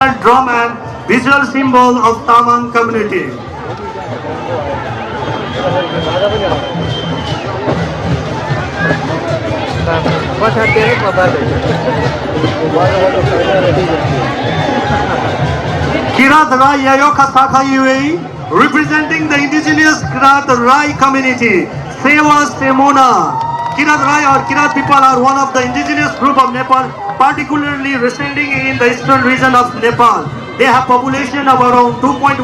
drum and visual symbol of Tamang community. Kirat Rai Yayoka Sakha UAE, representing the indigenous Kirat Rai community, Seva Semona. Kirat Rai or Kirat people are one of the indigenous group of Nepal, particularly residing in the eastern region of Nepal. They have population of around 2.1%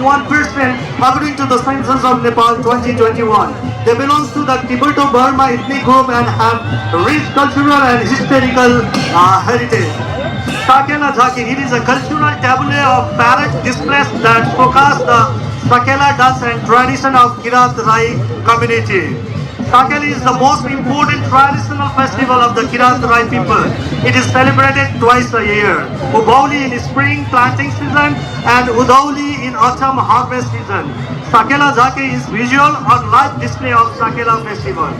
according to the census of Nepal 2021. They belong to the Tibeto-Burma ethnic group and have rich cultural and historical heritage. Sakela Jhaki, it is a cultural tableau of parrot displays that showcase the Sakela dance and tradition of Kirat Rai community. Sakela is the most important traditional festival of the Kirat Rai people. It is celebrated twice a year. Ubauli in spring planting season and Udauli in autumn harvest season. Sakela Jhaki is visual or live display of Sakela festival.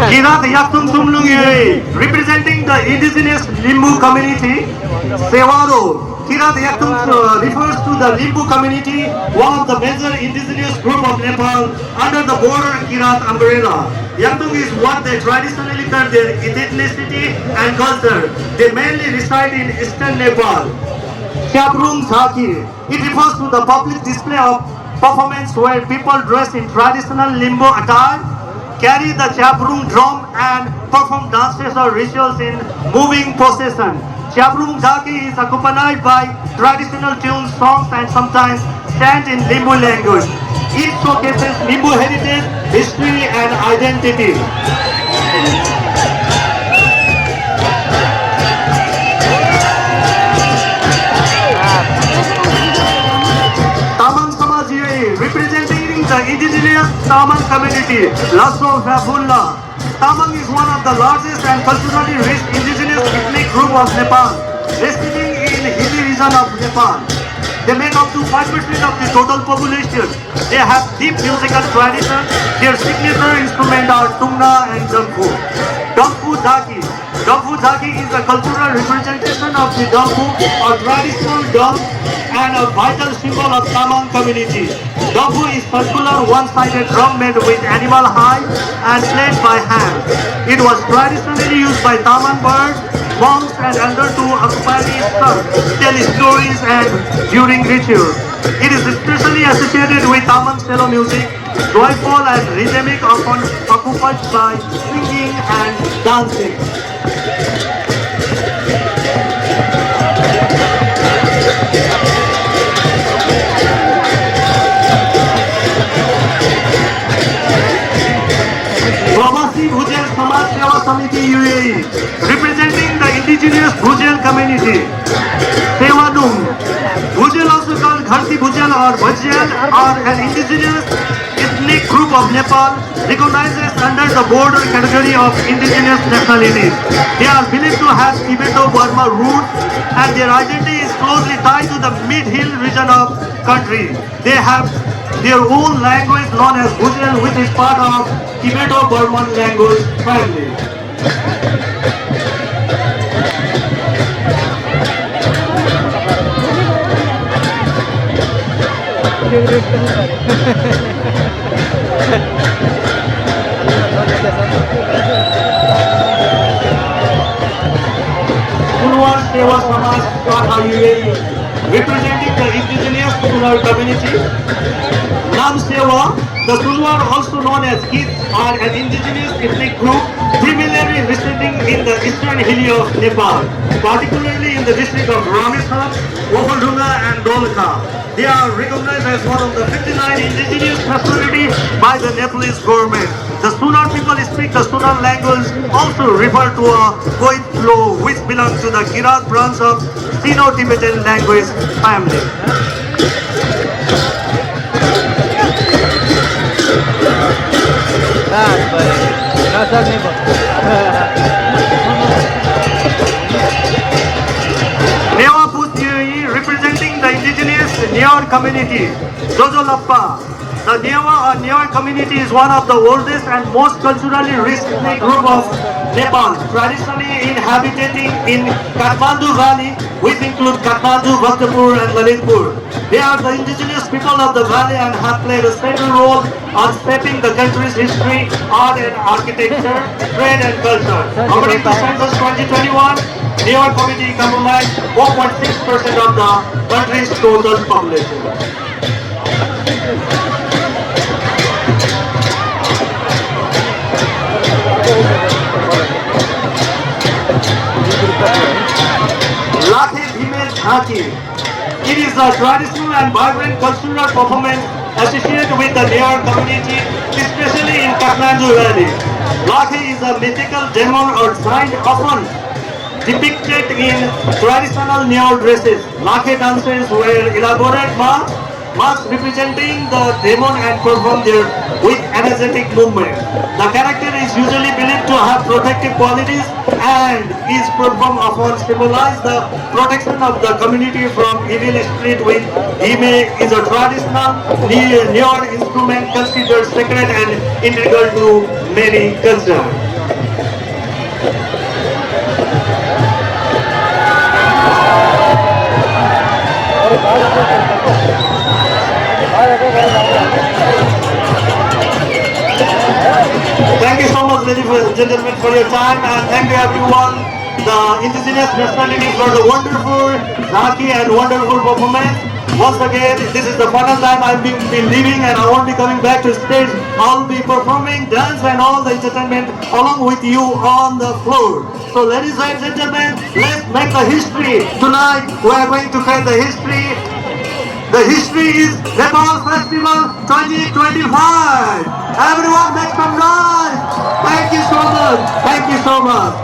Kirat Yaktum Sumlungi, representing the indigenous Limbu community, Sewaro. Kirat Yaktum refers to the Limbu community, one of the major indigenous group of Nepal under the border Kirat umbrella. Yaktum is what they traditionally call their ethnicity and culture. They mainly reside in eastern Nepal. Chaprung Jhaki, it refers to the public display of performance where people dress in traditional Limbu attire, carry the chaprung drum and perform dances or rituals in moving procession. Chaprung Jhaki is accompanied by traditional tunes, songs and sometimes chant in Limbu language. It showcases Limbu heritage, history and identity. Tamang Samaj UAE, representing the indigenous Tamang community, Lasso Fabullah. Tamang is one of the largest and culturally rich indigenous ethnic group of Nepal, residing in hilly region of Nepal. They make up to 5% of the total population. They have deep musical tradition. Their signature instruments are Tungna and Dampu. Dampu Jhaki. Dampu Jhaki is a cultural representation of the Dampu or traditional drum and a vital symbol of Tamang community. Dampu is circular one-sided drum made with animal hide and played by hand. It was traditionally used by Tamang birds, monks and elders to accompany tell stories and during rituals. It is especially associated with Tamang cello music, joyful and rhythmic, often accompanied by singing and dancing. Pramasi Bhujel Samaj Seva Samiti UAE, representing the indigenous Bhujel community. Sewadung. Bhujel, also called Gharti Bhujel or Bhujel, are an indigenous ethnic group of Nepal recognized under the border category of indigenous nationalities. They are believed to have Tibeto-Burma roots and their identity is closely tied to the mid-hill region of country. They have their own language known as Bhujel, which is part of Tibeto-Burman language family. Sunwar Seva Samaj Kakha UAE, representing the indigenous Sunwar community. Nam Seva, the Sunwar, also known as Kith, are an indigenous ethnic group primarily residing in the eastern hilly of Nepal, particularly in the district of Ramesar, Wofaldunga and Dolakha. They are recognized as one of the 59 indigenous nationalities by the Nepalese government. The Sunar people speak the Sunar language, also referred to a Koit Flow, which belongs to the Kirat branch of Sino-Tibetan language family. Newa Put UAE, representing the indigenous New York Newar community, Jojo Lappa. The Newar community is one of the oldest and most culturally rich ethnic group of Nepal, traditionally inhabiting in Kathmandu Valley, which include Kathmandu, Bhaktapur and Lalitpur. They are the indigenous people of the valley and have played a central role on shaping the country's history, art and architecture, trade and culture. According to Census 2021, Newar community comprised 4.6% of the country's total population. Lakhe Bhimer Jhanki. It is a traditional and vibrant cultural performance associated with the Newar community, especially in Kathmandu Valley. Lakhe is a mythical demon or giant often depicted in traditional Newar dresses. Lakhe dances were elaborate masks representing the demon and performed there with energetic movement. The character is usually believed to have protective qualities and is performed often symbolize the protection of the community from evil spirit with Hime is a traditional Newar instrument considered sacred and integral to many cultures. Thank you so much, ladies and gentlemen, for your time, and thank you everyone, the indigenous nationalities, for the wonderful Jhanki and wonderful performance. Once again, this is the final time I've been leaving, and I won't be coming back to stage. I'll be performing dance and all the entertainment along with you on the floor. So, ladies and gentlemen, let's make the history. Tonight, we are going to create the history. The history is Nepal Festival 2025. Everyone make some noise. Thank you so much. Thank you so much.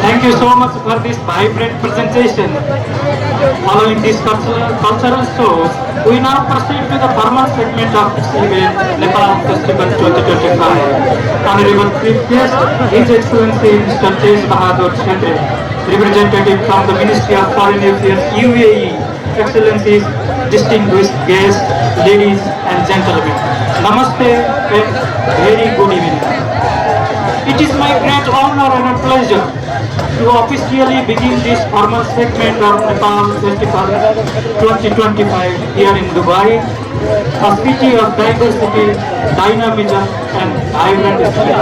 Thank you so much for this vibrant presentation. Following these cultural shows, we now proceed to the formal segment of this event, Nepal Festival 2025. Honorable Chief Guest, His Excellency Mr. Tej Bahadur Chhetri, representative from the Ministry of Foreign Affairs, UAE. Excellencies, distinguished guests, ladies and gentlemen. Namaste and very good evening. It is my great honor and a pleasure to officially begin this formal segment of Nepal Festival 2025 here in Dubai, a city of diversity, dynamism and vibrant history.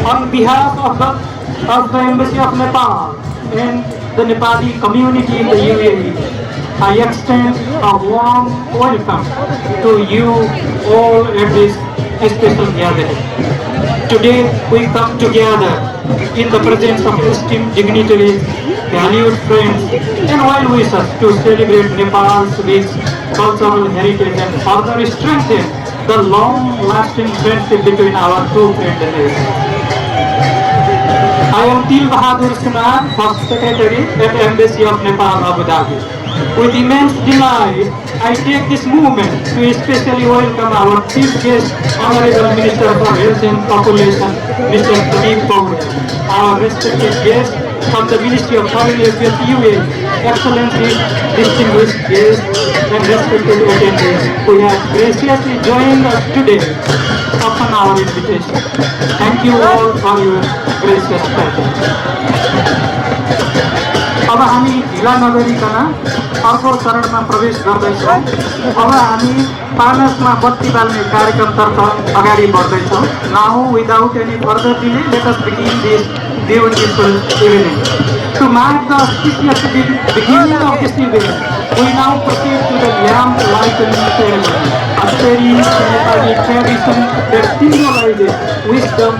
On behalf of the Embassy of Nepal and the Nepali community in the UAE, I extend a warm welcome to you all at this special gathering. Today we come together in the presence of esteemed dignitaries, valued friends and well-wishers to celebrate Nepal's rich cultural heritage and further strengthen the long-lasting friendship between our two friendly nations. I am Til Bahadur Sunan, First Secretary at Embassy of Nepal, Abu Dhabi. With immense delight, I take this moment to especially welcome our chief guest, Honorable Minister for Health and Population, Mr. Pradeep Paure, our respected guest from the Ministry of Foreign Affairs, UAE, Excellencies, distinguished guests and respected attendees who have graciously joined us today upon our invitation. Thank you all for your gracious presence. अब हामी ढिला नगरिकन अर्को चरणमा प्रवेश गर्दैछौँ। अब हामी पानसमा बत्ती बाल्ने कार्यक्रमतर्फ अगाडि बढ्दैछौँ। Now, without any further delay, let us begin this beautiful evening. To mark the auspicious beginning of this event, we now proceed to the lamp lighting ceremony, a very Nepali tradition that symbolizes wisdom,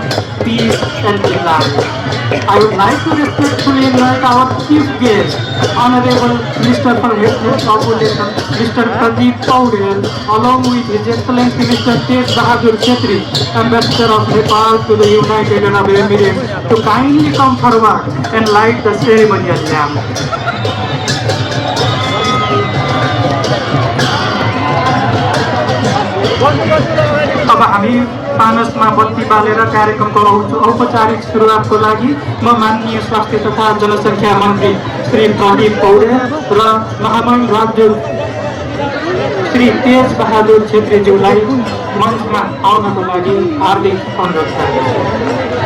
peace and delight. I would like to respectfully invite our chief guest, Honorable Minister for Health and Population, Mr. Pradeep Paure, along with His Excellency Mr. Tej Bahadur Chhetri, Ambassador of Nepal to the United Arab Emirates, to kindly come forward and light the ceremonial lamp. अब हामी पानसमा बत्ती बालेर कार्यक्रमको औपचारिक सुरुवातको लागि म माननीय स्वास्थ्य तथा जनसङ्ख्या मन्त्री श्री प्रदीप पौडेल र महामहिम राजदूत श्री तेज बहादुर छेत्रीज्यूलाई मञ्चमा आउनको लागि हार्दिक अनुरोध